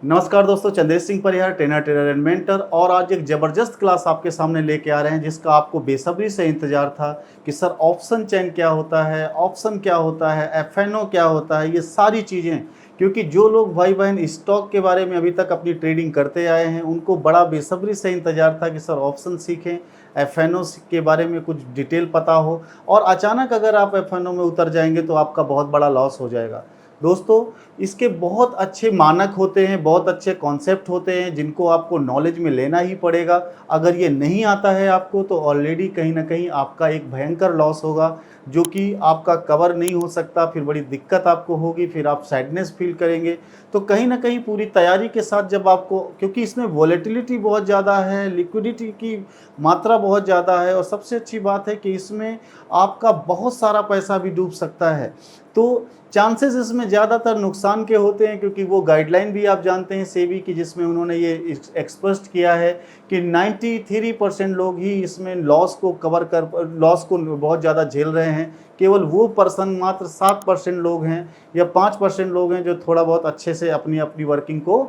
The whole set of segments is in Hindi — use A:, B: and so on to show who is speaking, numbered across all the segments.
A: नमस्कार दोस्तों, Chandesh Singh Parihar, trainer and mentor. और आज एक ज़बरदस्त क्लास आपके सामने लेके आ रहे हैं जिसका आपको बेसब्री से इंतज़ार था कि सर ऑप्शन चेन क्या होता है, ऑप्शन क्या होता है, एफएनओ क्या होता है, ये सारी चीज़ें। क्योंकि जो लोग भाई बहन स्टॉक के बारे में अभी तक अपनी ट्रेडिंग करते आए हैं उनको बड़ा बेसब्री से इंतज़ार था कि सर ऑप्शन सीखें, एफएनओ के बारे में कुछ डिटेल पता हो। और अचानक अगर आप एफएनओ में उतर जाएंगे तो आपका बहुत बड़ा लॉस हो जाएगा। दोस्तों, इसके बहुत अच्छे मानक होते हैं, बहुत अच्छे कॉन्सेप्ट होते हैं जिनको आपको नॉलेज में लेना ही पड़ेगा। अगर ये नहीं आता है आपको तो ऑलरेडी कहीं न कहीं आपका एक भयंकर लॉस होगा जो कि आपका कवर नहीं हो सकता, फिर बड़ी दिक्कत आपको होगी, फिर आप सैडनेस फ़ील करेंगे। तो कहीं न कहीं पूरी तैयारी के साथ जब आपको, क्योंकि इसमें वोलेटिलिटी बहुत ज़्यादा है, लिक्विडिटी की मात्रा बहुत ज़्यादा है और सबसे अच्छी बात है कि इसमें आपका बहुत सारा पैसा भी डूब सकता है। तो चांसेस इसमें ज़्यादातर नुकसान के होते हैं क्योंकि वो गाइडलाइन भी आप जानते हैं सेबी की, जिसमें उन्होंने ये एक्सप्रेस किया है कि 93% लोग ही इसमें लॉस को बहुत ज़्यादा झेल रहे हैं। केवल वो पर्सन, मात्र 7% लोग हैं या 5% लोग हैं जो थोड़ा बहुत अच्छे से अपनी अपनी वर्किंग को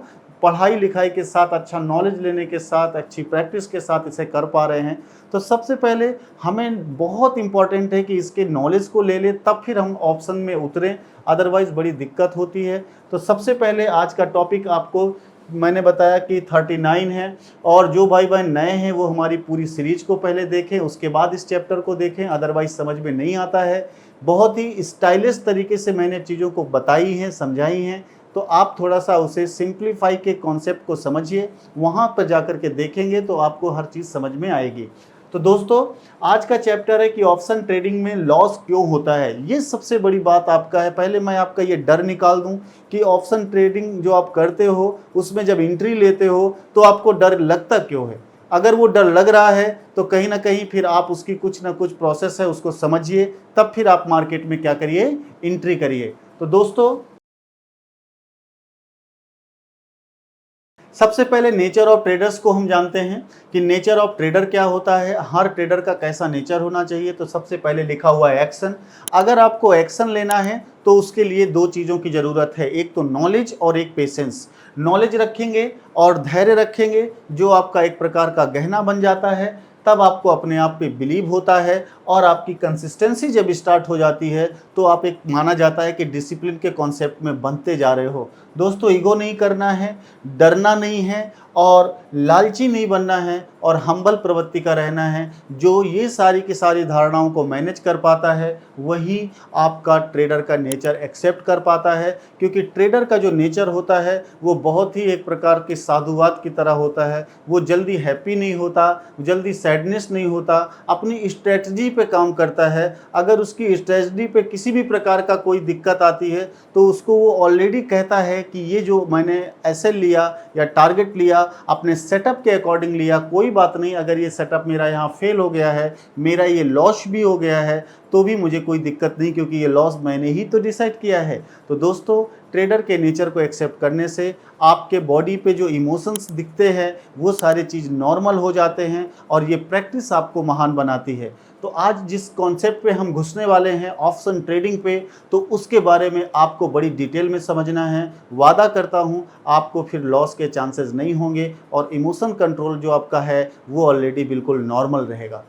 A: पढ़ाई लिखाई के साथ, अच्छा नॉलेज लेने के साथ, अच्छी प्रैक्टिस के साथ इसे कर पा रहे हैं। तो सबसे पहले हमें बहुत इम्पॉर्टेंट है कि इसके नॉलेज को ले लें, तब फिर हम ऑप्शन में उतरें, अदरवाइज़ बड़ी दिक्कत होती है। तो सबसे पहले आज का टॉपिक आपको मैंने बताया कि 39 है। और जो भाई बहन नए हैं वो हमारी पूरी सीरीज को पहले देखें, उसके बाद इस चैप्टर को देखें, अदरवाइज़ समझ में नहीं आता है। बहुत ही स्टाइलिश तरीके से मैंने चीज़ों को बताई हैं, समझाई हैं। तो आप थोड़ा-सा उसे सिंप्लीफाई के कॉन्सेप्ट को समझिए, वहाँ पर जाकर के देखेंगे तो आपको हर चीज़ समझ में आएगी। तो दोस्तों, आज का चैप्टर है कि ऑप्शन ट्रेडिंग में लॉस क्यों होता है। ये सबसे बड़ी बात आपका है। पहले मैं आपका ये डर निकाल दूं कि ऑप्शन ट्रेडिंग जो आप करते हो उसमें जब एंट्री लेते हो तो आपको डर लगता क्यों है। अगर वो डर लग रहा है तो कहीं ना कहीं फिर आप उसकी कुछ ना कुछ प्रोसेस है उसको समझिए, तब फिर आप मार्केट में क्या करिए, एंट्री करिए। तो दोस्तों, सबसे पहले नेचर ऑफ ट्रेडर्स को हम जानते हैं कि नेचर ऑफ ट्रेडर क्या होता है, हर ट्रेडर का कैसा नेचर होना चाहिए। तो सबसे पहले लिखा हुआ है एक्शन। अगर आपको एक्शन लेना है तो उसके लिए दो चीज़ों की ज़रूरत है, एक तो नॉलेज और एक पेशेंस। नॉलेज रखेंगे और धैर्य रखेंगे जो आपका एक प्रकार का गहना बन जाता है, तब आपको अपने आप पे बिलीव होता है और आपकी कंसिस्टेंसी जब स्टार्ट हो जाती है तो आप, एक माना जाता है कि डिसिप्लिन के कॉन्सेप्ट में बनते जा रहे हो। दोस्तों, ईगो नहीं करना है, डरना नहीं है और लालची नहीं बनना है और हम्बल प्रवृत्ति का रहना है। जो ये सारी की सारी धारणाओं को मैनेज कर पाता है वही आपका ट्रेडर का नेचर एक्सेप्ट कर पाता है। क्योंकि ट्रेडर का जो नेचर होता है वो बहुत ही एक प्रकार के साधुवाद की तरह होता है। वो जल्दी हैप्पी नहीं होता, जल्दी सैडनेस नहीं होता, अपनी स्ट्रेटजी पे काम करता है। अगर उसकी स्ट्रेटजी पे किसी भी प्रकार का कोई दिक्कत आती है तो उसको वो ऑलरेडी कहता है कि ये जो मैंने एसएल लिया या टारगेट लिया अपने सेटअप के अकॉर्डिंग लिया, कोई बात नहीं, अगर ये सेटअप मेरा यहाँ फेल हो गया है, मेरा ये लॉस भी हो गया है, तो भी मुझे कोई दिक्कत नहीं क्योंकि ये लॉस मैंने ही तो डिसाइड किया है। तो दोस्तों, ट्रेडर के नेचर को एक्सेप्ट करने से आपके बॉडी पे जो इमोशंस दिखते हैं वो सारी चीज़ नॉर्मल हो जाते हैं और ये प्रैक्टिस आपको महान बनाती है। तो आज जिस कॉन्सेप्ट पे हम घुसने वाले हैं, ऑप्शन ट्रेडिंग पे, तो उसके बारे में आपको बड़ी डिटेल में समझना है। वादा करता हूँ आपको फिर लॉस के चांसेस नहीं होंगे और इमोशन कंट्रोल जो आपका है वो ऑलरेडी बिल्कुल नॉर्मल रहेगा।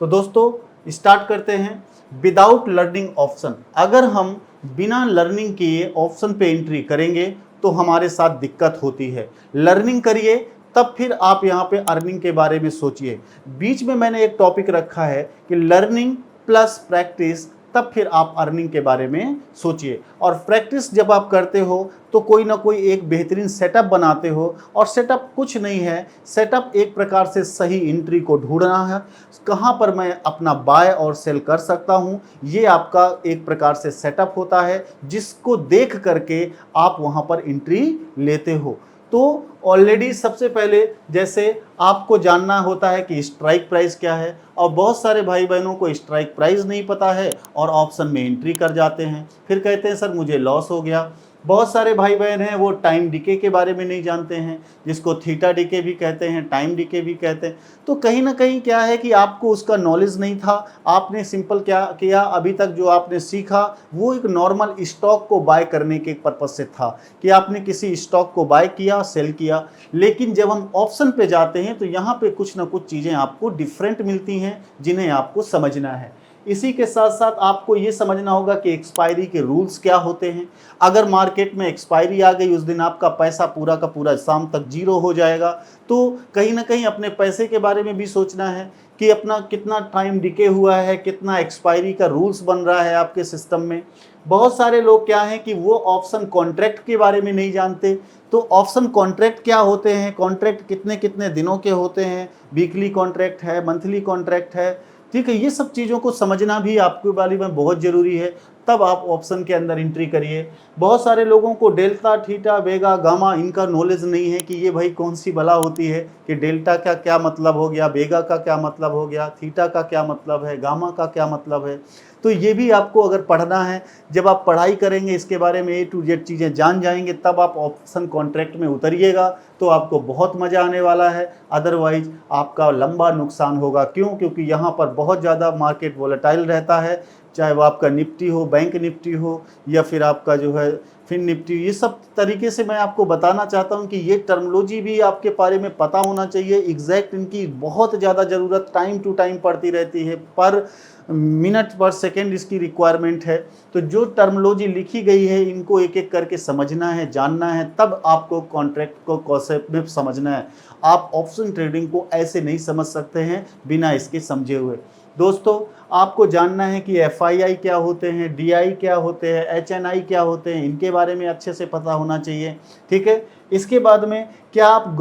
A: तो दोस्तों, स्टार्ट करते हैं। विदाउट लर्निंग ऑप्शन, अगर हम बिना लर्निंग किए ऑप्शन पे एंट्री करेंगे तो हमारे साथ दिक्कत होती है। लर्निंग करिए तब फिर आप यहाँ पे अर्निंग के बारे में सोचिए। बीच में मैंने एक टॉपिक रखा है कि लर्निंग प्लस प्रैक्टिस, तब फिर आप अर्निंग के बारे में सोचिए। और प्रैक्टिस जब आप करते हो तो कोई ना कोई एक बेहतरीन सेटअप बनाते हो। और सेटअप कुछ नहीं है, सेटअप एक प्रकार से सही एंट्री को ढूंढना है, कहाँ पर मैं अपना बाय और सेल कर सकता हूँ, ये आपका एक प्रकार से सेटअप होता है जिसको देख करके आप वहाँ पर एंट्री लेते हो। तो ऑलरेडी सबसे पहले जैसे आपको जानना होता है कि स्ट्राइक प्राइस क्या है, और बहुत सारे भाई बहनों को स्ट्राइक प्राइस नहीं पता है और ऑप्शन में एंट्री कर जाते हैं, फिर कहते हैं सर मुझे लॉस हो गया। बहुत सारे भाई बहन हैं वो टाइम डिके के बारे में नहीं जानते हैं, जिसको थीटा डिके भी कहते हैं, टाइम डिके भी कहते हैं। तो कहीं ना कहीं क्या है कि आपको उसका नॉलेज नहीं था, आपने सिंपल क्या किया, अभी तक जो आपने सीखा वो एक नॉर्मल स्टॉक को बाय करने के पर्पज से था कि आपने किसी स्टॉक को बाय किया, सेल किया। लेकिन जब हम ऑप्शन पे जाते हैं तो यहाँ पे कुछ ना कुछ चीज़ें आपको डिफरेंट मिलती हैं जिन्हें आपको समझना है। इसी के साथ साथ आपको ये समझना होगा कि एक्सपायरी के रूल्स क्या होते हैं। अगर मार्केट में एक्सपायरी आ गई, उस दिन आपका पैसा पूरा का पूरा शाम तक जीरो हो जाएगा। तो कहीं ना कहीं अपने पैसे के बारे में भी सोचना है कि अपना कितना टाइम डिके हुआ है, कितना एक्सपायरी का रूल्स बन रहा है आपके सिस्टम में। बहुत सारे लोग क्या हैं कि वो ऑप्शन कॉन्ट्रैक्ट के बारे में नहीं जानते। तो ऑप्शन कॉन्ट्रैक्ट क्या होते हैं, कॉन्ट्रैक्ट कितने कितने दिनों के होते हैं, वीकली कॉन्ट्रैक्ट है, मंथली कॉन्ट्रैक्ट है, ठीक है। ये सब चीज़ों को समझना भी आपके बारे में बहुत ज़रूरी है, तब आप ऑप्शन के अंदर एंट्री करिए। बहुत सारे लोगों को डेल्टा, थीटा, बेगा, गामा इनका नॉलेज नहीं है कि ये भाई कौन सी बला होती है, कि डेल्टा का क्या मतलब हो गया, बेगा का क्या मतलब हो गया, थीटा का क्या मतलब है, गामा का क्या मतलब है। तो ये भी आपको अगर पढ़ना है, जब आप पढ़ाई करेंगे इसके बारे में A to Z चीज़ें जान जाएंगे, तब आप ऑप्शन कॉन्ट्रैक्ट में उतरिएगा तो आपको बहुत मज़ा आने वाला है। अदरवाइज आपका लंबा नुकसान होगा। क्यों? क्योंकि यहाँ पर बहुत ज़्यादा मार्केट वोलेटाइल रहता है, चाहे वो आपका निफ्टी हो, बैंक निफ्टी हो, या फिर आपका जो है फिन निफ्टी। ये सब तरीके से मैं आपको बताना चाहता हूँ कि ये टर्मोलॉजी भी आपके बारे में पता होना चाहिए। एग्जैक्ट इनकी बहुत ज़्यादा ज़रूरत टाइम टू टाइम पड़ती रहती है, पर मिनट पर सेकेंड इसकी रिक्वायरमेंट है। तो जो टर्मोलॉजी लिखी गई है इनको एक एक करके समझना है, जानना है, तब आपको कॉन्ट्रैक्ट को कॉन्सेप्ट में समझना है। आप ऑप्शन ट्रेडिंग को ऐसे नहीं समझ सकते हैं बिना इसके समझे हुए। दोस्तों, आपको जानना है कि FII क्या होते हैं, DI क्या होते हैं, HNI क्या होते हैं, इनके बारे में अच्छे से पता होना चाहिए, ठीक है। इसके बाद में क्या आप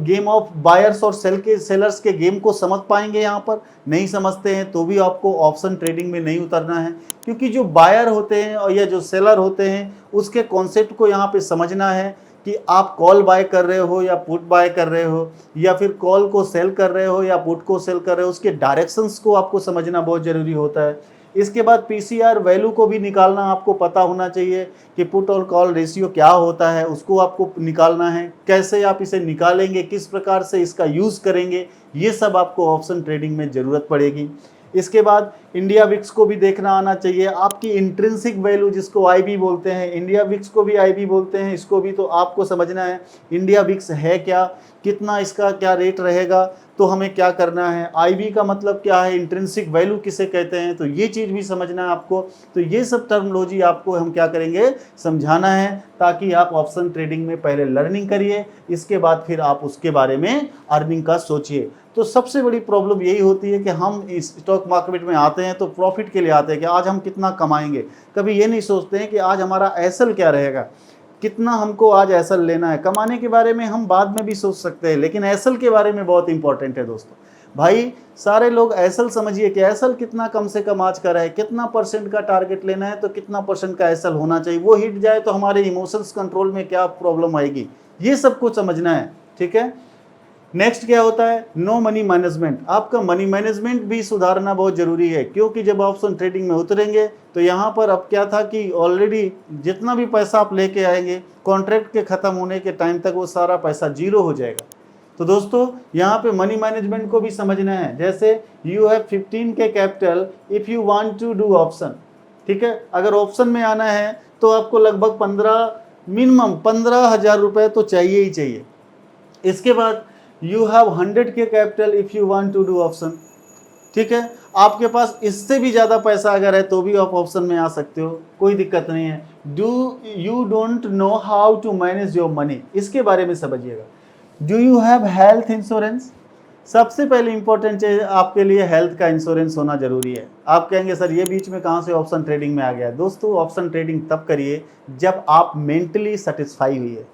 A: गेम ऑफ बायर्स और सेलर्स के गेम को समझ पाएंगे? यहाँ पर नहीं समझते हैं तो भी आपको ऑप्शन ट्रेडिंग में नहीं उतरना है, क्योंकि जो बायर होते हैं और या जो सेलर होते हैं उसके कॉन्सेप्ट को यहाँ पे समझना है कि आप कॉल बाय कर रहे हो या पुट बाय कर रहे हो, या फिर कॉल को सेल कर रहे हो या पुट को सेल कर रहे हो, उसके डायरेक्शंस को आपको समझना बहुत ज़रूरी होता है। इसके बाद PCR वैल्यू को भी निकालना आपको पता होना चाहिए कि पुट और कॉल रेशियो क्या होता है, उसको आपको निकालना है। कैसे आप इसे निकालेंगे, किस प्रकार से इसका यूज़ करेंगे, ये सब आपको ऑप्शन ट्रेडिंग में ज़रूरत पड़ेगी। इसके बाद इंडिया विक्स को भी देखना आना चाहिए। आपकी इंट्रिंसिक वैल्यू जिसको IB बोलते हैं, इंडिया विक्स को भी IB बोलते हैं, इसको भी तो आपको समझना है। इंडिया विक्स है क्या, कितना इसका क्या रेट रहेगा, तो हमें क्या करना है, IB का मतलब क्या है, इंट्रिंसिक वैल्यू किसे कहते हैं, तो ये चीज़ भी समझना है आपको। तो ये सब टर्मोलॉजी आपको हम क्या करेंगे, समझाना है, ताकि आप ऑप्शन ट्रेडिंग में पहले लर्निंग करिए, इसके बाद फिर आप उसके बारे में अर्निंग का सोचिए। तो सबसे बड़ी प्रॉब्लम यही होती है कि हम इस स्टॉक मार्केट में आते हैं तो प्रॉफिट के लिए आते हैं कि आज हम कितना कमाएंगे। कभी ये नहीं सोचते हैं कि आज हमारा एसएल क्या रहेगा, कितना हमको आज एसएल लेना है। कमाने के बारे में हम बाद में भी सोच सकते हैं, लेकिन एसएल के बारे में बहुत इंपॉर्टेंट है दोस्तों। भाई सारे लोग एसएल समझिए कि एसएल कितना कम से कम आज का रहे, कितना परसेंट का टारगेट लेना है तो कितना परसेंट का एसएल होना चाहिए। वो हिट जाए तो हमारे इमोशंस कंट्रोल में क्या प्रॉब्लम आएगी, ये सब कुछ समझना है, ठीक है। नेक्स्ट क्या होता है, नो मनी मैनेजमेंट। आपका मनी मैनेजमेंट भी सुधारना बहुत ज़रूरी है, क्योंकि जब ऑप्शन ट्रेडिंग में उतरेंगे तो यहाँ पर अब क्या था कि ऑलरेडी जितना भी पैसा आप लेके आएंगे कॉन्ट्रैक्ट के ख़त्म होने के टाइम तक वो सारा पैसा जीरो हो जाएगा। तो दोस्तों यहाँ पे मनी मैनेजमेंट को भी समझना है। जैसे you have 15 K capital if you want to do option, ठीक है। अगर ऑप्शन में आना है तो आपको लगभग 15,000 रुपये तो चाहिए ही चाहिए। इसके बाद you have 100 K capital if you want to do option, ठीक है। आपके पास इससे भी ज़्यादा पैसा अगर है तो भी आप ऑप्शन में आ सकते हो, कोई दिक्कत नहीं है। You don't know how to manage your money, इसके बारे में समझिएगा। Do you have health insurance? सबसे पहले इंपॉर्टेंट चीज़ आपके लिए हेल्थ का इंश्योरेंस होना जरूरी है। आप कहेंगे सर ये बीच में कहाँ से ऑप्शन ट्रेडिंग में आ गया। दोस्तों ऑप्शन ट्रेडिंग तब करिए जब आप मेंटली सेटिस्फाई हुई है।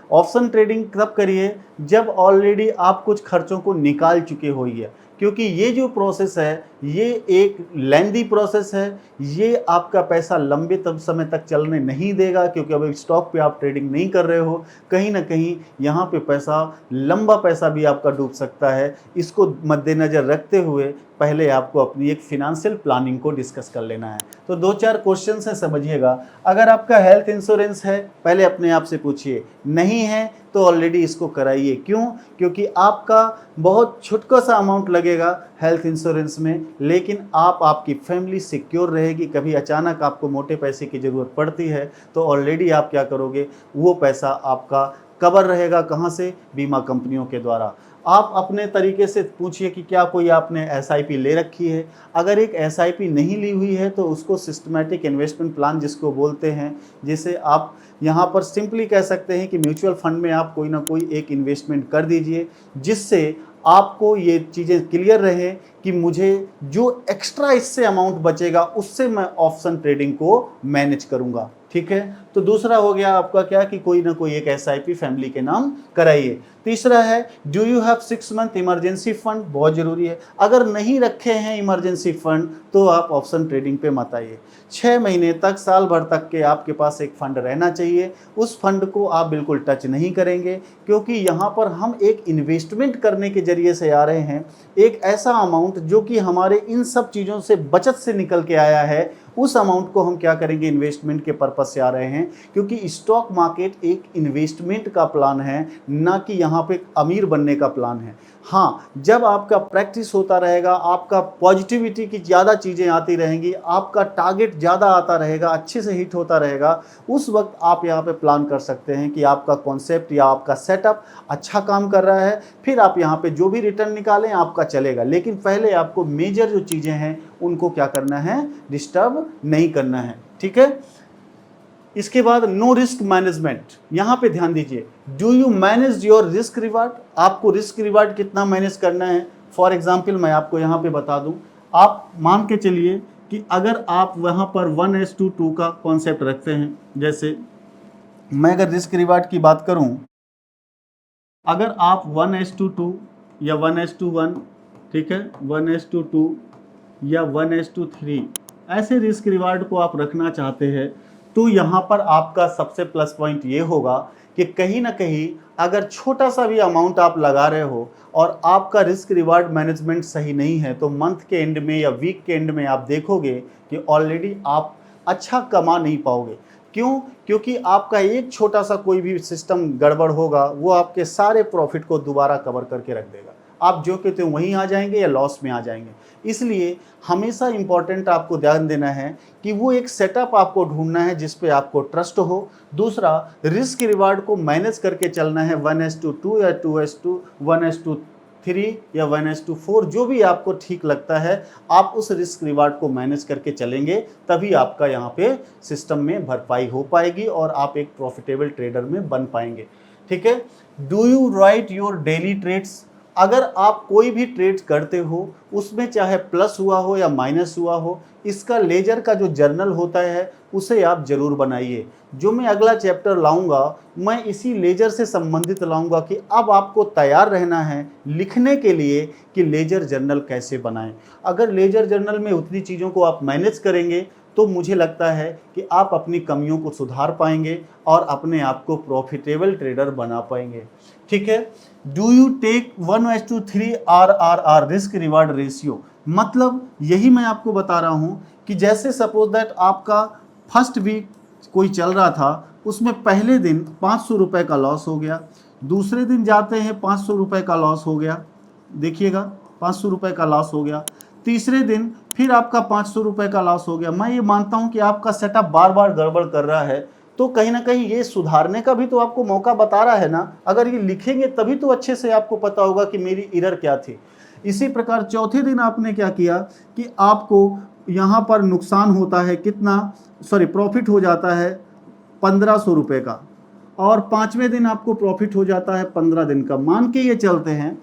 A: ऑप्शन ट्रेडिंग तब करिए जब ऑलरेडी आप कुछ खर्चों को निकाल चुके होइए। क्योंकि ये जो प्रोसेस है ये एक लेंदी प्रोसेस है, ये आपका पैसा लंबे तब समय तक चलने नहीं देगा, क्योंकि अभी स्टॉक पे आप ट्रेडिंग नहीं कर रहे हो, कहीं ना कहीं यहाँ पे पैसा, लंबा पैसा भी आपका डूब सकता है। इसको मद्देनज़र रखते हुए पहले आपको अपनी एक फिनेंशियल प्लानिंग को डिस्कस कर लेना है। तो 2-4 क्वेश्चन है, समझिएगा। अगर आपका हेल्थ इंश्योरेंस है, पहले अपने आप से पूछिए, नहीं है तो ऑलरेडी इसको कराइए। क्यों? क्योंकि आपका बहुत छोटा सा अमाउंट लगेगा हेल्थ इंश्योरेंस में, लेकिन आपकी फैमिली सिक्योर रहेगी। कभी अचानक आपको मोटे पैसे की ज़रूरत पड़ती है तो ऑलरेडी आप क्या करोगे, वो पैसा आपका कवर रहेगा। कहाँ से? बीमा कंपनियों के द्वारा। आप अपने तरीके से पूछिए कि क्या कोई आपने एसआईपी ले रखी है। अगर एक एसआईपी नहीं ली हुई है तो उसको सिस्टमैटिक इन्वेस्टमेंट प्लान जिसको बोलते हैं, जिसे आप यहाँ पर सिंपली कह सकते हैं कि म्यूचुअल फंड में आप कोई ना कोई एक इन्वेस्टमेंट कर दीजिए, जिससे आपको ये चीज़ें क्लियर रहे कि मुझे जो एक्स्ट्रा इससे अमाउंट बचेगा उससे मैं ऑप्शन ट्रेडिंग को मैनेज करूँगा। ठीक है, तो दूसरा हो गया आपका क्या कि कोई ना कोई एक एसआईपी फैमिली के नाम कराइए। तीसरा है do you have 6 month emergency fund, बहुत ज़रूरी है। अगर नहीं रखे हैं इमरजेंसी फंड तो आप ऑप्शन ट्रेडिंग पे मत आइए। 6 महीने तक, साल भर तक के आपके पास एक फ़ंड रहना चाहिए। उस फंड को आप बिल्कुल टच नहीं करेंगे, क्योंकि यहाँ पर हम एक इन्वेस्टमेंट करने के जरिए से आ रहे हैं। एक ऐसा अमाउंट जो कि हमारे इन सब चीज़ों से बचत से निकल के आया है, उस अमाउंट को हम क्या करेंगे, इन्वेस्टमेंट के पर्पज से आ रहे हैं। क्योंकि स्टॉक मार्केट एक इन्वेस्टमेंट का प्लान है, ना कि यहाँ पे अमीर बनने का प्लान है। हाँ, जब आपका प्रैक्टिस होता रहेगा, आपका पॉजिटिविटी की ज़्यादा चीज़ें आती रहेंगी, आपका टारगेट ज़्यादा आता रहेगा, अच्छे से हिट होता रहेगा, उस वक्त आप यहाँ पे प्लान कर सकते हैं कि आपका कॉन्सेप्ट या आपका सेटअप अच्छा काम कर रहा है। फिर आप यहाँ पे जो भी रिटर्न निकालें आपका चलेगा, लेकिन पहले आपको मेजर जो चीज़ें हैं उनको क्या करना है, डिस्टर्ब नहीं करना है। ठीक है, इसके बाद नो रिस्क मैनेजमेंट, यहाँ पे ध्यान दीजिए। Do you manage your risk reward, आपको रिस्क रिवार्ड कितना मैनेज करना है। फॉर एग्जाम्पल मैं आपको यहाँ पे बता दूँ, आप मान के चलिए कि अगर आप वहाँ पर 1:2 का कॉन्सेप्ट रखते हैं, जैसे मैं अगर रिस्क रिवार्ड की बात करूँ, अगर आप 1:2 या 1:1, ठीक है, 1:2 या 1:3 ऐसे रिस्क रिवार्ड को आप रखना चाहते हैं, तो यहाँ पर आपका सबसे प्लस पॉइंट ये होगा कि कहीं ना कहीं अगर छोटा सा भी अमाउंट आप लगा रहे हो और आपका रिस्क रिवार्ड मैनेजमेंट सही नहीं है, तो मंथ के एंड में या वीक के एंड में आप देखोगे कि ऑलरेडी आप अच्छा कमा नहीं पाओगे। क्यों? क्योंकि आपका एक छोटा सा कोई भी सिस्टम गड़बड़ होगा, वो आपके सारे प्रॉफिट को दोबारा कवर करके रख देगा। आप जो कहते हो वहीं आ जाएंगे या लॉस में आ जाएंगे। इसलिए हमेशा इम्पॉर्टेंट आपको ध्यान देना है कि वो एक सेटअप आपको ढूंढना है जिस पे आपको ट्रस्ट हो। दूसरा, रिस्क रिवार्ड को मैनेज करके चलना है। 1:2 या 2:2, 1:3 या 1:4, जो भी आपको ठीक लगता है, आप उस रिस्क रिवार्ड को मैनेज करके चलेंगे, तभी आपका यहाँ पे सिस्टम में भरपाई हो पाएगी और आप एक प्रॉफिटेबल ट्रेडर में बन पाएंगे। ठीक है, do you write your daily trades, अगर आप कोई भी ट्रेड करते हो उसमें चाहे प्लस हुआ हो या माइनस हुआ हो, इसका लेजर का जो जर्नल होता है उसे आप जरूर बनाइए। जो मैं अगला चैप्टर लाऊंगा मैं इसी लेजर से संबंधित लाऊंगा कि अब आपको तैयार रहना है लिखने के लिए कि लेजर जर्नल कैसे बनाएं। अगर लेजर जर्नल में उतनी चीज़ों को आप मैनेज करेंगे तो मुझे लगता है कि आप अपनी कमियों को सुधार पाएंगे और अपने आप को प्रॉफिटेबल ट्रेडर बना पाएंगे। ठीक है, do you take 1:3 RRR risk reward ratio, मतलब यही मैं आपको बता रहा हूँ कि जैसे सपोज दैट आपका फर्स्ट वीक कोई चल रहा था, उसमें पहले दिन 500 रुपये का लॉस हो गया, दूसरे दिन जाते हैं 500 रुपये का लॉस हो गया, देखिएगा 500 रुपये का लॉस हो गया, तीसरे दिन फिर आपका 500 रुपये का लॉस हो गया। मैं ये मानता हूँ कि आपका सेटअप बार बार गड़बड़ कर रहा है, तो कहीं ना कहीं ये सुधारने का भी तो आपको मौका बता रहा है ना। अगर ये लिखेंगे तभी तो अच्छे से आपको पता होगा कि मेरी एरर क्या थी। इसी प्रकार चौथे दिन आपने क्या किया कि आपको यहाँ पर नुकसान होता है कितना, प्रॉफिट हो जाता है 1500 रुपये का, और पाँचवें दिन आपको प्रॉफिट हो जाता है 15 दिन का। मान के ये चलते हैं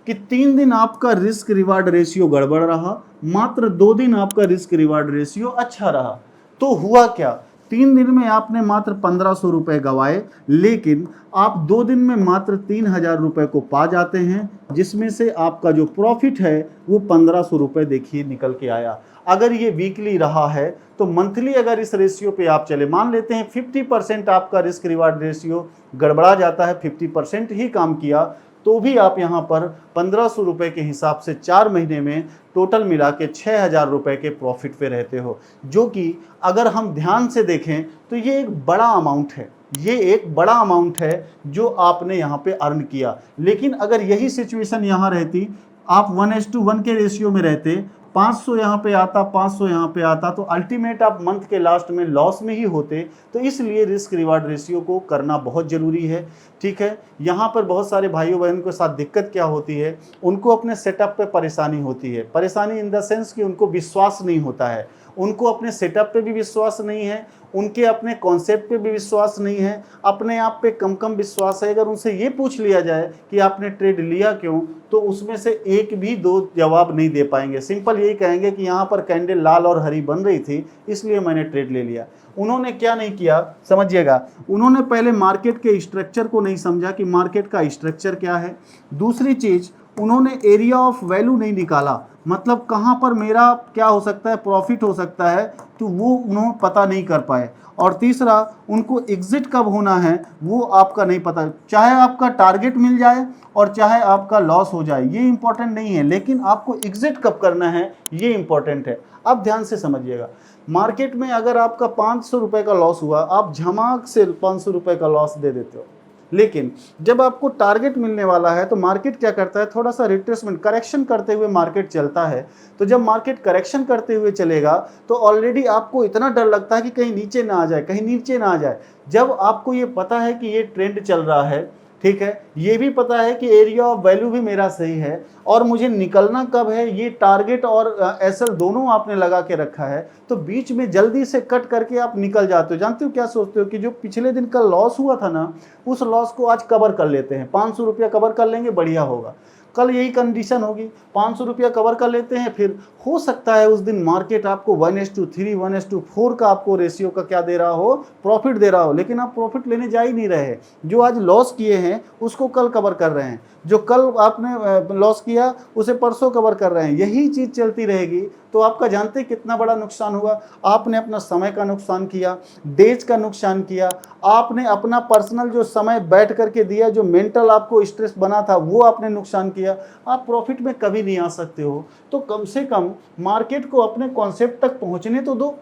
A: कि 3 दिन आपका रिस्क रिवार्ड रेशियो गड़बड़ रहा, मात्र 2 दिन आपका रिस्क रिवार्ड रेशियो अच्छा रहा। तो हुआ क्या, 3 दिन में आपने मात्र 1500 रुपये गंवाए, लेकिन आप 2 दिन में मात्र 3000 रुपये को पा जाते हैं, जिसमें से आपका जो प्रॉफिट है वो 1500 रुपये देखिए निकल के आया। अगर ये वीकली रहा है तो मंथली अगर इस रेशियो पे आप चले, मान लेते हैं 50% आपका रिस्क रिवार्ड रेशियो गड़बड़ा जाता है, 50% ही काम किया, तो भी आप यहाँ पर 1500 रुपये के हिसाब से 4 महीने में टोटल मिला के 6000 रुपये के प्रॉफिट पे रहते हो, जो कि अगर हम ध्यान से देखें तो ये एक बड़ा अमाउंट है, ये एक बड़ा अमाउंट है जो आपने यहाँ पे अर्न किया। लेकिन अगर यही सिचुएशन यहाँ रहती, आप 1:1 के रेशियो में रहते, 500 यहाँ पे आता, 500 यहाँ पे आता, तो अल्टीमेट आप मंथ के लास्ट में लॉस में ही होते। तो इसलिए रिस्क रिवार्ड रेशियो को करना बहुत ज़रूरी है, ठीक है। यहाँ पर बहुत सारे भाइयों बहनों के साथ दिक्कत क्या होती है, उनको अपने सेटअप पे परेशानी होती है। परेशानी इन द सेंस कि उनको विश्वास नहीं होता है, उनको अपने सेटअप पे भी विश्वास नहीं है, उनके अपने कॉन्सेप्ट पे भी विश्वास नहीं है, अपने आप पे कम विश्वास है। अगर उनसे ये पूछ लिया जाए कि आपने ट्रेड लिया क्यों, तो उसमें से एक भी दो जवाब नहीं दे पाएंगे। सिंपल यही कहेंगे कि यहाँ पर कैंडल लाल और हरी बन रही थी इसलिए मैंने ट्रेड ले लिया। उन्होंने क्या नहीं किया, समझिएगा, उन्होंने पहले मार्केट के स्ट्रक्चर को नहीं समझा कि मार्केट का स्ट्रक्चर क्या है। दूसरी चीज़, उन्होंने एरिया ऑफ वैल्यू नहीं निकाला, मतलब कहाँ पर मेरा क्या हो सकता है, प्रॉफिट हो सकता है, तो वो उन्होंने पता नहीं कर पाए। और तीसरा, उनको एग्जिट कब होना है वो आपका नहीं पता। चाहे आपका टारगेट मिल जाए और चाहे आपका लॉस हो जाए, ये इंपॉर्टेंट नहीं है, लेकिन आपको एग्जिट कब करना है ये इंपॉर्टेंट है। अब ध्यान से समझिएगा, मार्केट में अगर आपका 500 रुपये का लॉस हुआ, आप झमाक से 500 रुपये का लॉस दे देते हो, लेकिन जब आपको टारगेट मिलने वाला है तो मार्केट क्या करता है, थोड़ा सा रिट्रेसमेंट करेक्शन करते हुए मार्केट चलता है। तो जब मार्केट करेक्शन करते हुए चलेगा तो ऑलरेडी आपको इतना डर लगता है कि कहीं नीचे ना आ जाए, कहीं नीचे ना आ जाए। जब आपको ये पता है कि ये ट्रेंड चल रहा है, ठीक है, ये भी पता है कि एरिया ऑफ वैल्यू भी मेरा सही है और मुझे निकलना कब है, ये टारगेट और एसएल दोनों आपने लगा के रखा है, तो बीच में जल्दी से कट करके आप निकल जाते हो। जानते हो क्या सोचते हो कि जो पिछले दिन का लॉस हुआ था ना, उस लॉस को आज कवर कर लेते हैं, 500 रुपया कवर कर लेंगे, बढ़िया होगा। कल यही कंडीशन होगी, 500 रुपया कवर कर लेते हैं, फिर हो सकता है उस दिन मार्केट आपको 1:3 1:4 का आपको रेशियो का क्या दे रहा हो, प्रॉफिट दे रहा हो, लेकिन आप प्रॉफिट लेने जा ही नहीं रहे। जो आज लॉस किए हैं उसको कल कवर कर रहे हैं, जो कल आपने लॉस किया उसे परसों कवर कर रहे हैं। यही चीज़ चलती रहेगी तो आपका जानते कितना बड़ा नुकसान हुआ। आपने अपना समय का नुकसान किया, डेज का नुकसान किया, आपने अपना पर्सनल जो समय बैठ करके दिया, जो मेंटल आपको स्ट्रेस बना था वो आपने नुकसान किया। आप प्रॉफिट में कभी नहीं आ सकते हो। तो कम से कम मार्केट को अपने कॉन्सेप्ट तक पहुंचने तो दो,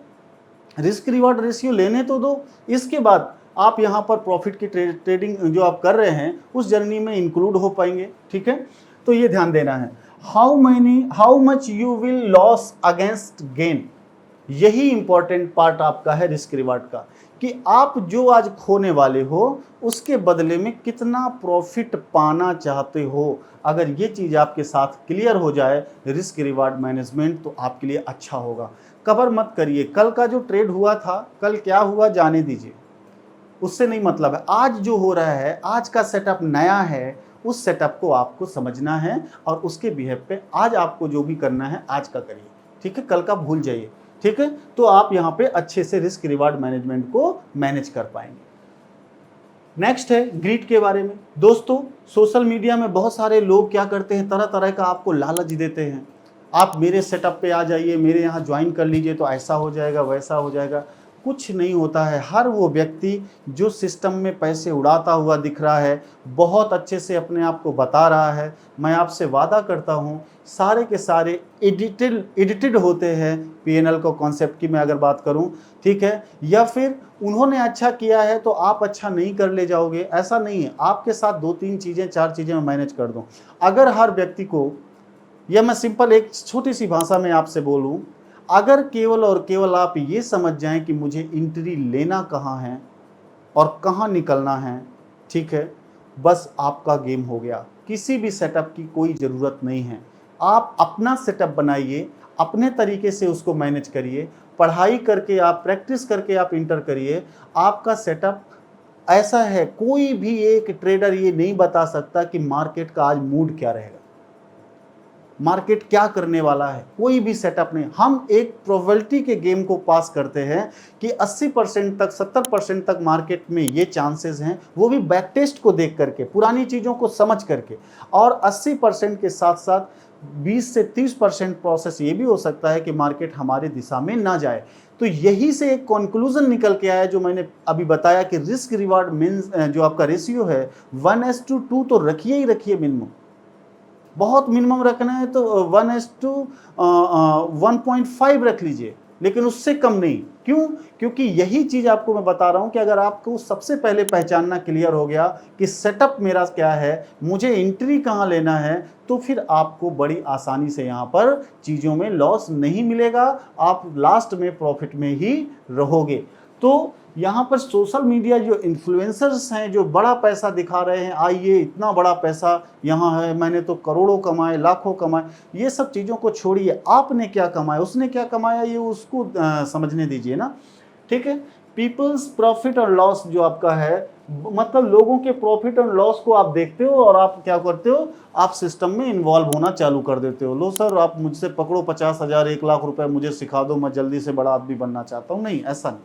A: रिस्क रिवार्ड रेशियो लेने तो दो, इसके बाद आप यहाँ पर प्रॉफिट की ट्रेडिंग जो आप कर रहे हैं उस जर्नी में इंक्लूड हो पाएंगे, ठीक है। तो ये ध्यान देना है, how much you will loss against gain, यही इंपॉर्टेंट पार्ट आपका है रिस्क रिवार्ड का, कि आप जो आज खोने वाले हो उसके बदले में कितना प्रॉफिट पाना चाहते हो। अगर ये चीज़ आपके साथ क्लियर हो जाए रिस्क रिवार्ड मैनेजमेंट, तो आपके लिए अच्छा होगा। कवर मत करिए, कल का जो ट्रेड हुआ था, कल क्या हुआ जाने दीजिए, उससे नहीं मतलब है। आज जो हो रहा है, आज का सेटअप नया है, उस सेटअप को आपको समझना है और उसके बिहेव पे आज आपको जो भी करना है आज का करिए, ठीक है, कल का भूल जाइए, ठीक है। तो आप यहाँ पे अच्छे से रिस्क रिवार्ड मैनेजमेंट को मैनेज कर पाएंगे। नेक्स्ट है ग्रीड के बारे में। दोस्तों, सोशल मीडिया में बहुत सारे लोग क्या करते हैं, तरह तरह का आपको लालच देते हैं, आप मेरे सेटअप पे आ जाइए, मेरे यहाँ ज्वाइन कर लीजिए तो ऐसा हो जाएगा, वैसा हो जाएगा। कुछ नहीं होता है। हर वो व्यक्ति जो सिस्टम में पैसे उड़ाता हुआ दिख रहा है, बहुत अच्छे से अपने आप को बता रहा है, मैं आपसे वादा करता हूँ सारे के सारे एडिटेड होते हैं। पीएनएल को कॉन्सेप्ट की मैं अगर बात करूँ, ठीक है, या फिर उन्होंने अच्छा किया है तो आप अच्छा नहीं कर ले जाओगे, ऐसा नहीं है। आपके साथ 2-3 चीज़ें 4 चीज़ें मैं मैनेज कर दूँ। अगर हर व्यक्ति को, या मैं सिंपल एक छोटी सी भाषा में आपसे बोलूं, अगर केवल और केवल आप ये समझ जाएं कि मुझे एंट्री लेना कहाँ है और कहाँ निकलना है, ठीक है, बस आपका गेम हो गया। किसी भी सेटअप की कोई ज़रूरत नहीं है। आप अपना सेटअप बनाइए, अपने तरीके से उसको मैनेज करिए, पढ़ाई करके आप, प्रैक्टिस करके आप इंटर करिए। आपका सेटअप ऐसा है, कोई भी एक ट्रेडर ये नहीं बता सकता कि मार्केट का आज मूड क्या रहेगा। मार्केट क्या करने वाला है, कोई भी सेटअप नहीं। हम एक प्रोबेबिलिटी के गेम को पास करते हैं कि 80% तक 70% तक मार्केट में ये चांसेस हैं, वो भी बैक टेस्ट को देख करके, पुरानी चीज़ों को समझ करके। और 80% के साथ साथ 20 से 30% प्रोसेस ये भी हो सकता है कि मार्केट हमारी दिशा में ना जाए। तो यही से एक कंक्लूजन निकल के आया जो मैंने अभी बताया कि रिस्क रिवार्ड मीन्स जो आपका रेशियो है 1:2 तो रखिए ही रखिए, मिनिमम, बहुत मिनिमम रखना है तो 1:1.5 रख लीजिए, लेकिन उससे कम नहीं। क्यों? क्योंकि यही चीज़ आपको मैं बता रहा हूं कि अगर आपको सबसे पहले पहचानना क्लियर हो गया कि सेटअप मेरा क्या है, मुझे एंट्री कहां लेना है, तो फिर आपको बड़ी आसानी से यहां पर चीज़ों में लॉस नहीं मिलेगा, आप लास्ट में प्रॉफिट में ही रहोगे। तो यहाँ पर सोशल मीडिया जो इन्फ्लुएंसर्स हैं जो बड़ा पैसा दिखा रहे हैं, आइए इतना बड़ा पैसा यहाँ है, मैंने तो करोड़ों कमाए, लाखों कमाए, ये सब चीज़ों को छोड़िए। आपने क्या कमाया, उसने क्या कमाया, ये उसको समझने दीजिए ना, ठीक है। पीपल्स प्रॉफिट और लॉस जो आपका है, मतलब लोगों के प्रॉफिट और लॉस को आप देखते हो और आप क्या करते हो, आप सिस्टम में इन्वॉल्व होना चालू कर देते हो। लो सर, आप मुझसे पकड़ो 50,000 1 लाख रुपए मुझे सिखा दो, मैं जल्दी से बड़ा आदमी बनना चाहता हूँ। नहीं, ऐसा नहीं,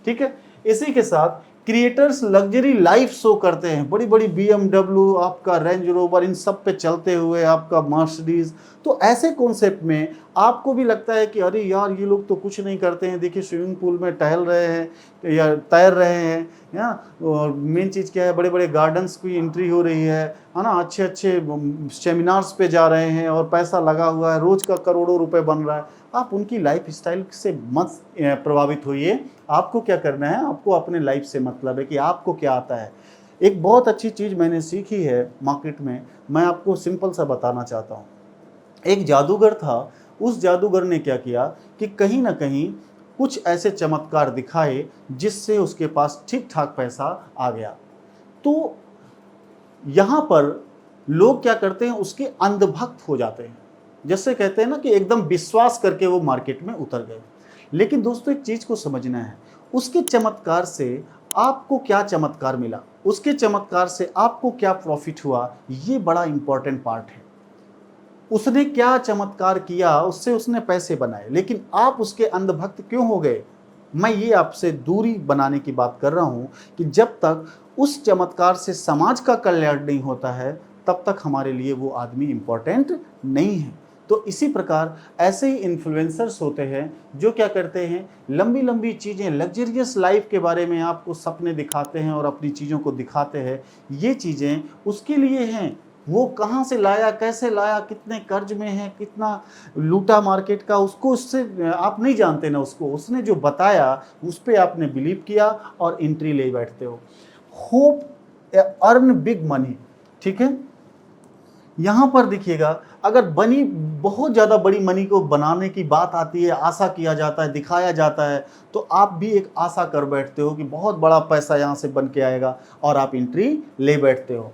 A: ठीक है। इसी के साथ क्रिएटर्स लग्जरी लाइफ शो करते हैं, बड़ी बड़ी BMW, आपका रेंज रोवर, इन सब पे चलते हुए आपका मर्सिडीज। तो ऐसे कॉन्सेप्ट में आपको भी लगता है कि अरे यार ये लोग तो कुछ नहीं करते हैं, देखिए स्विमिंग पूल में टहल रहे हैं या तैर रहे हैं, या और मेन चीज़ क्या है, बड़े बड़े गार्डन्स की एंट्री हो रही है ना, अच्छे अच्छे सेमिनार्स पे जा रहे हैं और पैसा लगा हुआ है, रोज का करोड़ों रुपए बन रहा है। आप उनकी लाइफ स्टाइल से मत प्रभावित होइए। आपको क्या करना है, आपको अपने लाइफ से मतलब है कि आपको क्या आता है। एक बहुत अच्छी चीज़ मैंने सीखी है मार्केट में, मैं आपको सिंपल सा बताना चाहता हूँ। एक जादूगर था, उस जादूगर ने क्या किया कि कहीं ना कहीं कुछ ऐसे चमत्कार दिखाए जिससे उसके पास ठीक ठाक पैसा आ गया। तो यहाँ पर लोग क्या करते हैं, उसके अंधभक्त हो जाते हैं, जैसे कहते हैं ना कि एकदम विश्वास करके वो मार्केट में उतर गए। लेकिन दोस्तों एक चीज़ को समझना है, उसके चमत्कार से आपको क्या चमत्कार मिला, उसके चमत्कार से आपको क्या प्रॉफिट हुआ, ये बड़ा इंपॉर्टेंट पार्ट है। उसने क्या चमत्कार किया, उससे उसने पैसे बनाए, लेकिन आप उसके अंधभक्त क्यों हो गए। मैं ये आपसे दूरी बनाने की बात कर रहा हूं कि जब तक उस चमत्कार से समाज का कल्याण नहीं होता है, तब तक हमारे लिए वो आदमी इंपॉर्टेंट नहीं है। तो इसी प्रकार ऐसे ही इन्फ्लुएंसर्स होते हैं जो क्या करते हैं, लंबी लंबी चीज़ें, लग्जरियस लाइफ के बारे में आपको सपने दिखाते हैं और अपनी चीज़ों को दिखाते हैं। ये चीज़ें उसके लिए हैं, वो कहाँ से लाया, कैसे लाया, कितने कर्ज में है, कितना लूटा मार्केट का, उसको उससे आप नहीं जानते ना, उसको उसने जो बताया उस पर आपने बिलीव किया और एंट्री ले बैठते हो। होप अर्न बिग मनी, ठीक है। यहाँ पर देखिएगा, अगर बनी बहुत ज़्यादा बड़ी मनी को बनाने की बात आती है, आशा किया जाता है, दिखाया जाता है, तो आप भी एक आशा कर बैठते हो कि बहुत बड़ा पैसा यहाँ से बन के आएगा और आप एंट्री ले बैठते हो।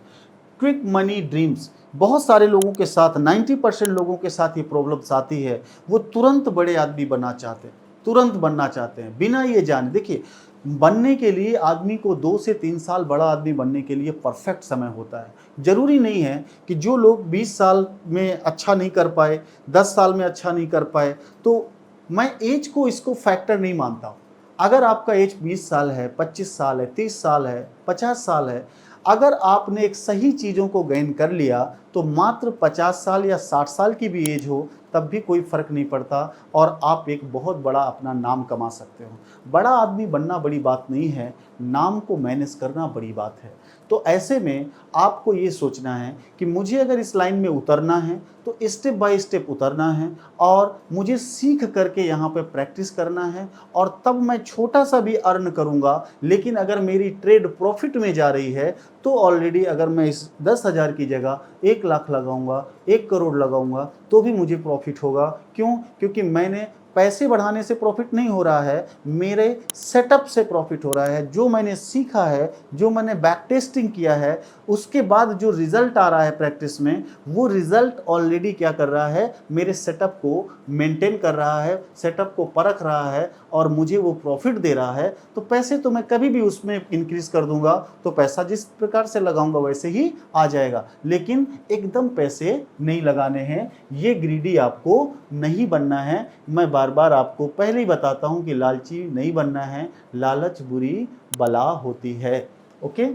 A: क्विक मनी ड्रीम्स, बहुत सारे लोगों के साथ, 90% लोगों के साथ ये प्रॉब्लम्स आती है। वो तुरंत बड़े आदमी बनना चाहते हैं, तुरंत बनना चाहते हैं बिना ये जाने। देखिए, बनने के लिए आदमी को 2 से 3 साल, बड़ा आदमी बनने के लिए परफेक्ट समय होता है। ज़रूरी नहीं है कि जो लोग 20 साल में अच्छा नहीं कर पाए, 10 साल में अच्छा नहीं कर पाए, तो मैं एज को इसको फैक्टर नहीं मानता हूँ। अगर आपका एज 20 साल है, 25 साल है, 30 साल है, 50 साल है, अगर आपने एक सही चीज़ों को गेन कर लिया, तो मात्र 50 साल या 60 साल की भी एज हो तब भी कोई फ़र्क नहीं पड़ता और आप एक बहुत बड़ा अपना नाम कमा सकते हो। बड़ा आदमी बनना बड़ी बात नहीं है, नाम को मैनेज करना बड़ी बात है। तो ऐसे में आपको ये सोचना है कि मुझे अगर इस लाइन में उतरना है तो स्टेप बाय स्टेप उतरना है और मुझे सीख करके यहाँ पे प्रैक्टिस करना है, और तब मैं छोटा सा भी अर्न करूँगा। लेकिन अगर मेरी ट्रेड प्रॉफिट में जा रही है तो ऑलरेडी अगर मैं इस 10,000 की जगह 1 लाख लगाऊंगा, 1 करोड़ लगाऊंगा, तो भी मुझे प्रॉफिट होगा। क्यों? क्योंकि मैंने पैसे बढ़ाने से प्रॉफिट नहीं हो रहा है, मेरे सेटअप से प्रॉफिट हो रहा है। जो मैंने सीखा है, जो मैंने बैक टेस्टिंग किया है, उसके बाद जो रिजल्ट आ रहा है प्रैक्टिस में, वो रिजल्ट ऑलरेडी क्या कर रहा है, मेरे सेटअप को मेंटेन कर रहा है, सेटअप को परख रहा है और मुझे वो प्रॉफिट दे रहा है। तो पैसे तो मैं कभी भी उसमें इंक्रीज कर दूंगा, तो पैसा जिस प्रकार से लगाऊंगा वैसे ही आ जाएगा, लेकिन एकदम पैसे नहीं लगाने हैं। ये ग्रीडी आपको नहीं बनना है। मैं बार बार आपको पहले ही बताता हूं कि लालची नहीं बनना है, लालच बुरी बला होती है। ओके,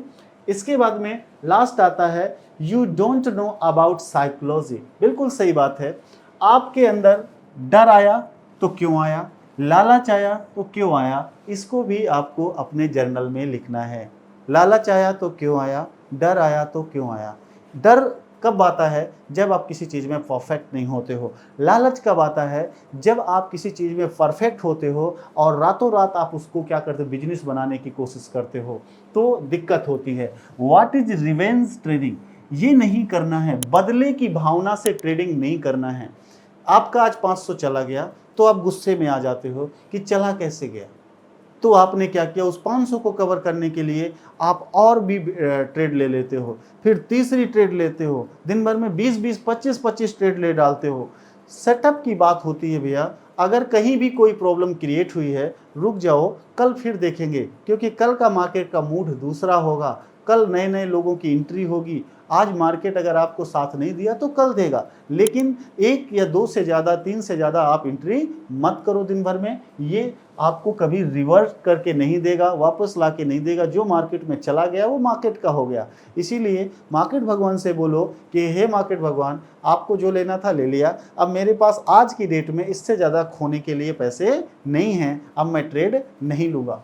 A: इसके बाद में लास्ट आता है, you don't know about psychology. बिल्कुल सही बात है। आपके अंदर डर आया तो क्यों आया, लालच आया तो क्यों आया, इसको भी आपको अपने जर्नल में लिखना है। लालच आया तो क्यों आया, डर आया तो क्यों आया। डर कब आता है, जब आप किसी चीज़ में परफेक्ट नहीं होते हो। लालच कब आता है, जब आप किसी चीज़ में परफेक्ट होते हो और रातों रात आप उसको क्या करते हो, बिजनेस बनाने की कोशिश करते हो, तो दिक्कत होती है। व्हाट इज रिवेंज ट्रेडिंग, ये नहीं करना है। बदले की भावना से ट्रेडिंग नहीं करना है। आपका आज 500 चला गया तो आप गुस्से में आ जाते हो कि चला कैसे गया, तो आपने क्या किया, उस 500 को कवर करने के लिए आप और भी ट्रेड ले लेते हो, फिर तीसरी ट्रेड लेते हो, दिन भर में 20-20, 25-25 ट्रेड ले डालते हो। सेटअप की बात होती है भैया। अगर कहीं भी कोई प्रॉब्लम क्रिएट हुई है, रुक जाओ, कल फिर देखेंगे, क्योंकि कल का मार्केट का मूड दूसरा होगा। कल नए नए लोगों की एंट्री होगी। आज मार्केट अगर आपको साथ नहीं दिया तो कल देगा, लेकिन 1 या 2 से ज़्यादा, 3 से ज़्यादा आप एंट्री मत करो दिन भर में। ये आपको कभी रिवर्स करके नहीं देगा, वापस ला के नहीं देगा। जो मार्केट में चला गया वो मार्केट का हो गया। इसीलिए मार्केट भगवान से बोलो कि हे मार्केट भगवान, आपको जो लेना था ले लिया, अब मेरे पास आज की डेट में इससे ज़्यादा खोने के लिए पैसे नहीं हैं, अब मैं ट्रेड नहीं लूँगा।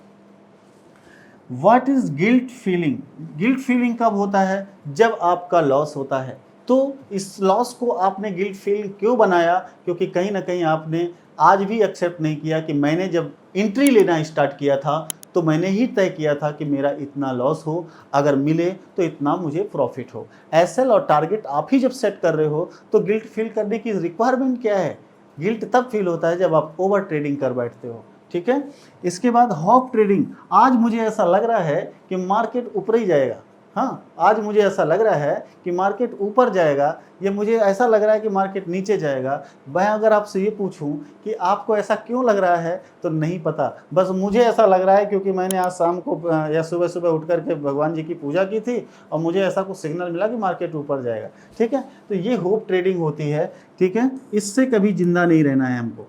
A: What is guilt feeling, guilt feeling कब होता है, जब आपका लॉस होता है। तो इस लॉस को आपने गिल्ट फीलिंग क्यों बनाया, क्योंकि कहीं ना कहीं आपने आज भी एक्सेप्ट नहीं किया कि मैंने जब एंट्री लेना स्टार्ट किया था तो मैंने ही तय किया था कि मेरा इतना लॉस हो, अगर मिले तो इतना मुझे प्रॉफिट हो। एसएल और टारगेट आप ही जब सेट कर रहे हो तो गिल्ट फील करने की रिक्वायरमेंट क्या है। गिल्ट तब फील होता है जब आप ओवर ट्रेडिंग कर बैठते हो। ठीक है, इसके बाद हॉप ट्रेडिंग। आज मुझे ऐसा लग रहा है कि मार्केट ऊपर ही जाएगा। हाँ, आज मुझे ऐसा लग रहा है कि मार्केट ऊपर जाएगा, या मुझे ऐसा लग रहा है कि मार्केट नीचे जाएगा। मैं अगर आपसे ये पूछूं कि आपको ऐसा क्यों लग रहा है, तो नहीं पता, बस मुझे ऐसा लग रहा है क्योंकि मैंने आज शाम को या सुबह सुबह उठ करके भगवान जी की पूजा की थी और मुझे ऐसा कुछ सिग्नल मिला कि मार्केट ऊपर जाएगा। ठीक है, तो ये होप ट्रेडिंग होती है। ठीक है, इससे कभी जिंदा नहीं रहना है हमको।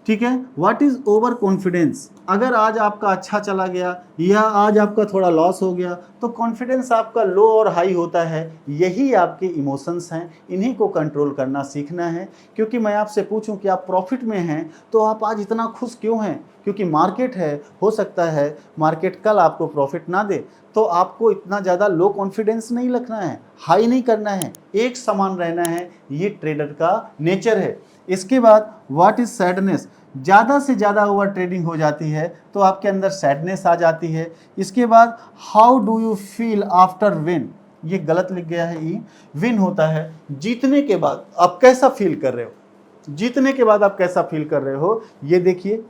A: ठीक है, व्हाट इज ओवर कॉन्फिडेंस। अगर आज आपका अच्छा चला गया या आज आपका थोड़ा लॉस हो गया तो कॉन्फिडेंस आपका लो और हाई होता है। यही आपके इमोशंस हैं, इन्हीं को कंट्रोल करना सीखना है। क्योंकि मैं आपसे पूछूं कि आप प्रॉफिट में हैं तो आप आज इतना खुश क्यों हैं, क्योंकि मार्केट है, हो सकता है मार्केट कल आपको प्रॉफिट ना दे। तो आपको इतना ज़्यादा लो कॉन्फिडेंस नहीं रखना है, हाई नहीं करना है, एक समान रहना है। ये ट्रेडर का नेचर है। इसके बाद व्हाट इज सैडनेस। ज़्यादा से ज़्यादा ओवर ट्रेडिंग हो जाती है तो आपके अंदर सैडनेस आ जाती है। इसके बाद how do you feel after win. ये गलत लिख गया है, ई विन होता है जीतने के बाद आप कैसा फील कर रहे हो। जीतने के बाद आप कैसा फील कर रहे हो ये देखिए,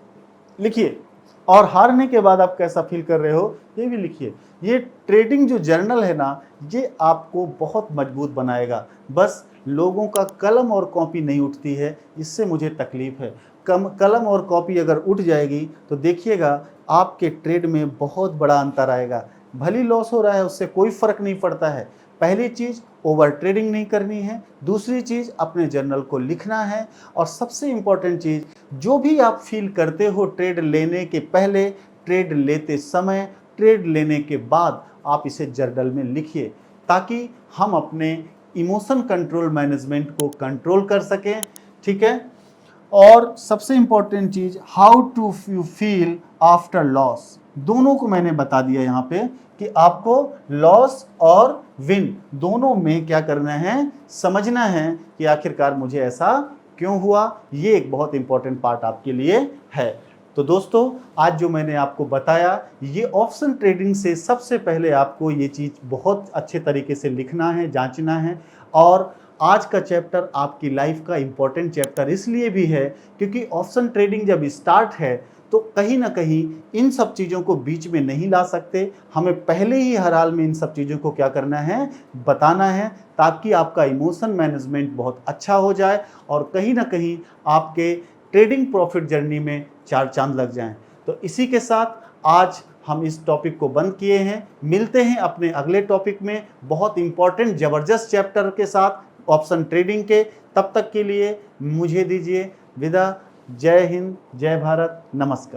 A: लिखिए। और हारने के बाद आप कैसा फील कर रहे हो ये भी लिखिए। ये ट्रेडिंग जो जर्नल है ना, ये आपको बहुत मजबूत बनाएगा। बस लोगों का कलम और कॉपी नहीं उठती है, इससे मुझे तकलीफ है। कलम और कॉपी अगर उठ जाएगी तो देखिएगा आपके ट्रेड में बहुत बड़ा अंतर आएगा। भली लॉस हो रहा है उससे कोई फर्क नहीं पड़ता है। पहली चीज़ ओवर ट्रेडिंग नहीं करनी है, दूसरी चीज़ अपने जर्नल को लिखना है, और सबसे इम्पॉर्टेंट चीज़ जो भी आप फील करते हो ट्रेड लेने के पहले, ट्रेड लेते समय, ट्रेड लेने के बाद आप इसे जर्नल में लिखिए, ताकि हम अपने इमोशन कंट्रोल मैनेजमेंट को कंट्रोल कर सकें। ठीक है, और सबसे इम्पॉर्टेंट चीज़ how to you feel after loss. दोनों को मैंने बता दिया यहाँ पे कि आपको लॉस और विन दोनों में क्या करना है, समझना है कि आखिरकार मुझे ऐसा क्यों हुआ। ये एक बहुत इंपॉर्टेंट पार्ट आपके लिए है। तो दोस्तों, आज जो मैंने आपको बताया, ये ऑप्शन ट्रेडिंग से सबसे पहले आपको ये चीज़ बहुत अच्छे तरीके से लिखना है, जांचना है, और आज का चैप्टर आपकी लाइफ का इम्पोर्टेंट चैप्टर इसलिए भी है क्योंकि ऑप्शन ट्रेडिंग जब स्टार्ट है तो कहीं ना कहीं इन सब चीज़ों को बीच में नहीं ला सकते। हमें पहले ही हर हाल में इन सब चीज़ों को क्या करना है, बताना है, ताकि आपका इमोशन मैनेजमेंट बहुत अच्छा हो जाए और कहीं ना कहीं आपके ट्रेडिंग प्रॉफिट जर्नी में 4 चांद लग जाएं। तो इसी के साथ आज हम इस टॉपिक को बंद किए हैं। मिलते हैं अपने अगले टॉपिक में बहुत इंपॉर्टेंट ज़बरदस्त चैप्टर के साथ ऑप्शन ट्रेडिंग के। तब तक के लिए मुझे दीजिए विदा। जय हिंद, जय भारत, नमस्कार।